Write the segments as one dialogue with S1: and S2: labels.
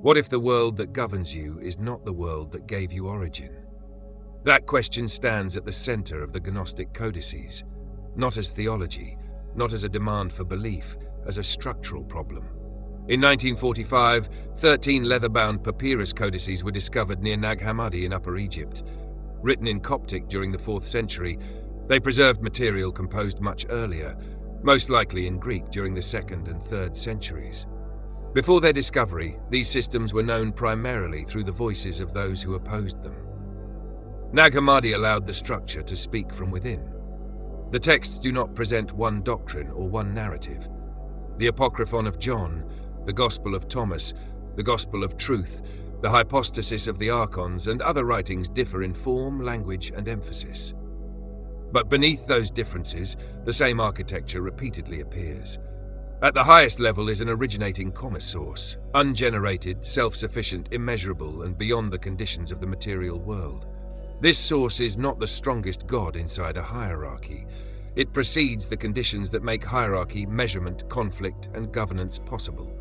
S1: What if the world that governs you is not the world that gave you origin? That question stands at the center of the Gnostic Codices, not as theology, not as a demand for belief, as a structural problem. In 1945, 13 leather-bound papyrus codices were discovered near Nag Hammadi in Upper Egypt. Written in Coptic during the 4th century, they preserved material composed much earlier, most likely in Greek during the 2nd and 3rd centuries. Before their discovery, these systems were known primarily through the voices of those who opposed them. Nag Hammadi allowed the structure to speak from within. The texts do not present one doctrine or one narrative. The Apocryphon of John, the Gospel of Thomas, the Gospel of Truth, the Hypostasis of the Archons, and other writings differ in form, language, and emphasis. But beneath those differences, the same architecture repeatedly appears. At the highest level is an originating common source, ungenerated, self-sufficient, immeasurable, and beyond the conditions of the material world. This source is not the strongest god inside a hierarchy. It precedes the conditions that make hierarchy, measurement, conflict, and governance possible.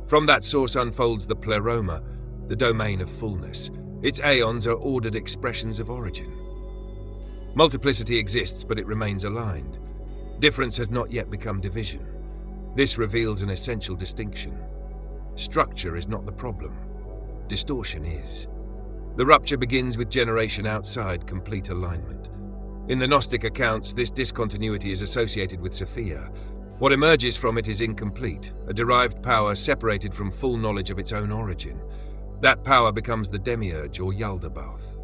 S1: From that source unfolds the pleroma, the domain of fullness. Its aeons are ordered expressions of origin. Multiplicity exists, but it remains aligned. Difference has not yet become division. This reveals an essential distinction. Structure is not the problem. Distortion is. The rupture begins with generation outside complete alignment. In the Gnostic accounts, this discontinuity is associated with D.E.A. What emerges from it is incomplete, a derived power separated from full knowledge of its own origin. That power becomes the Demiurge or Yaldabaoth.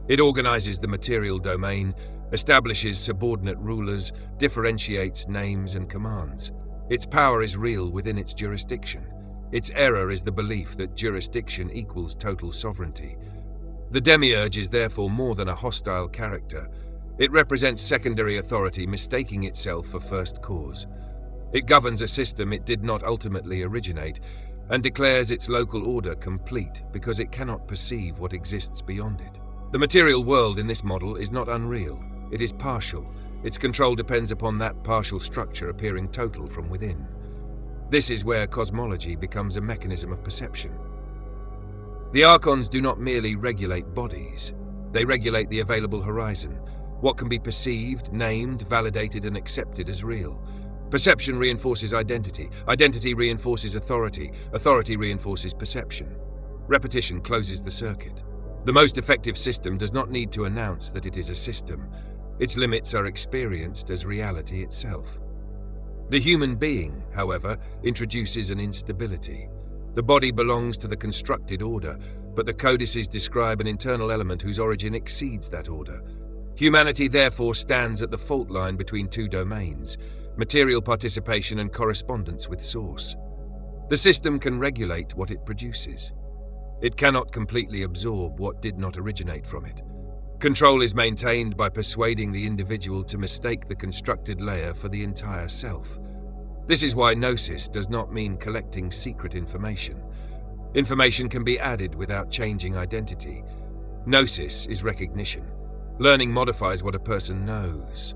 S1: It organizes the material domain, establishes subordinate rulers, differentiates names and commands. Its power is real within its jurisdiction. Its error is the belief that jurisdiction equals total sovereignty. The Demiurge is therefore more than a hostile character. It represents secondary authority mistaking itself for first cause. It governs a system it did not ultimately originate, and declares its local order complete because it cannot perceive what exists beyond it. The material world in this model is not unreal. It is partial. Its control depends upon that partial structure appearing total from within. This is where cosmology becomes a mechanism of perception. The Archons do not merely regulate bodies. They regulate the available horizon, what can be perceived, named, validated, and accepted as real. Perception reinforces identity. Identity reinforces authority. Authority reinforces perception. Repetition closes the circuit. The most effective system does not need to announce that it is a system. Its limits are experienced as reality itself. The human being, however, introduces an instability. The body belongs to the constructed order, but the codices describe an internal element whose origin exceeds that order. Humanity therefore stands at the fault line between two domains, material participation and correspondence with source. The system can regulate what it produces. It cannot completely absorb what did not originate from it. Control is maintained by persuading the individual to mistake the constructed layer for the entire self. This is why Gnosis does not mean collecting secret information. Information can be added without changing identity. Gnosis is recognition. Learning modifies what a person knows.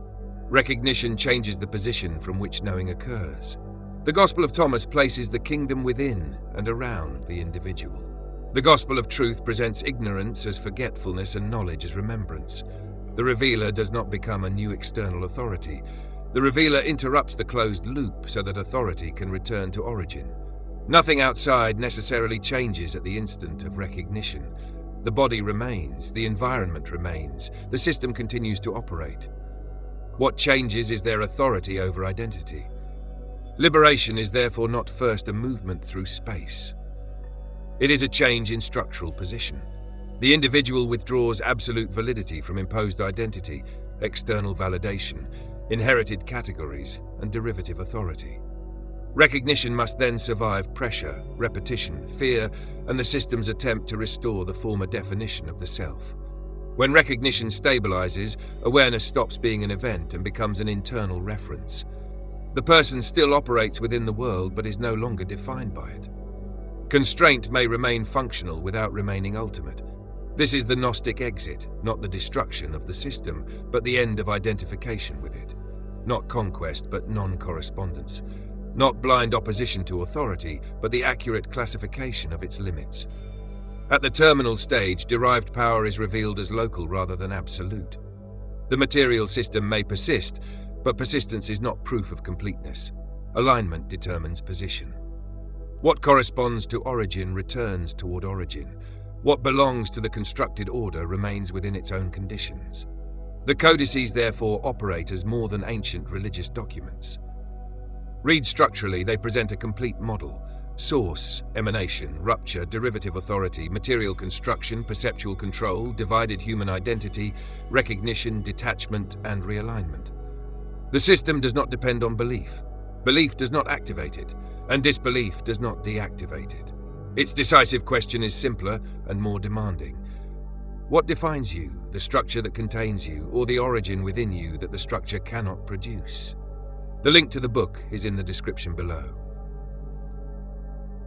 S1: Recognition changes the position from which knowing occurs. The Gospel of Thomas places the kingdom within and around the individual. The Gospel of Truth presents ignorance as forgetfulness and knowledge as remembrance. The revealer does not become a new external authority. The revealer interrupts the closed loop so that authority can return to origin. Nothing outside necessarily changes at the instant of recognition. The body remains, the environment remains, the system continues to operate. What changes is their authority over identity. Liberation is therefore not first a movement through space. It is a change in structural position. The individual withdraws absolute validity from imposed identity, external validation, inherited categories, and derivative authority. Recognition must then survive pressure, repetition, fear, and the system's attempt to restore the former definition of the self. When recognition stabilizes, awareness stops being an event and becomes an internal reference. The person still operates within the world but is no longer defined by it. Constraint may remain functional without remaining ultimate. This is the Gnostic exit, not the destruction of the system, but the end of identification with it. Not conquest, but non-correspondence. not blind opposition to authority, but the accurate classification of its limits. At the terminal stage, derived power is revealed as local rather than absolute. The material system may persist, but persistence is not proof of completeness. Alignment determines position. What corresponds to origin returns toward origin. What belongs to the constructed order remains within its own conditions. The codices therefore operate as more than ancient religious documents. Read structurally, they present a complete model: source, emanation, rupture, derivative authority, material construction, perceptual control, divided human identity, recognition, detachment, and realignment. The system does not depend on belief. Belief does not activate it, and disbelief does not deactivate it. Its decisive question is simpler and more demanding. What defines you, the structure that contains you, or the origin within you that the structure cannot produce? The link to the book is in the description below.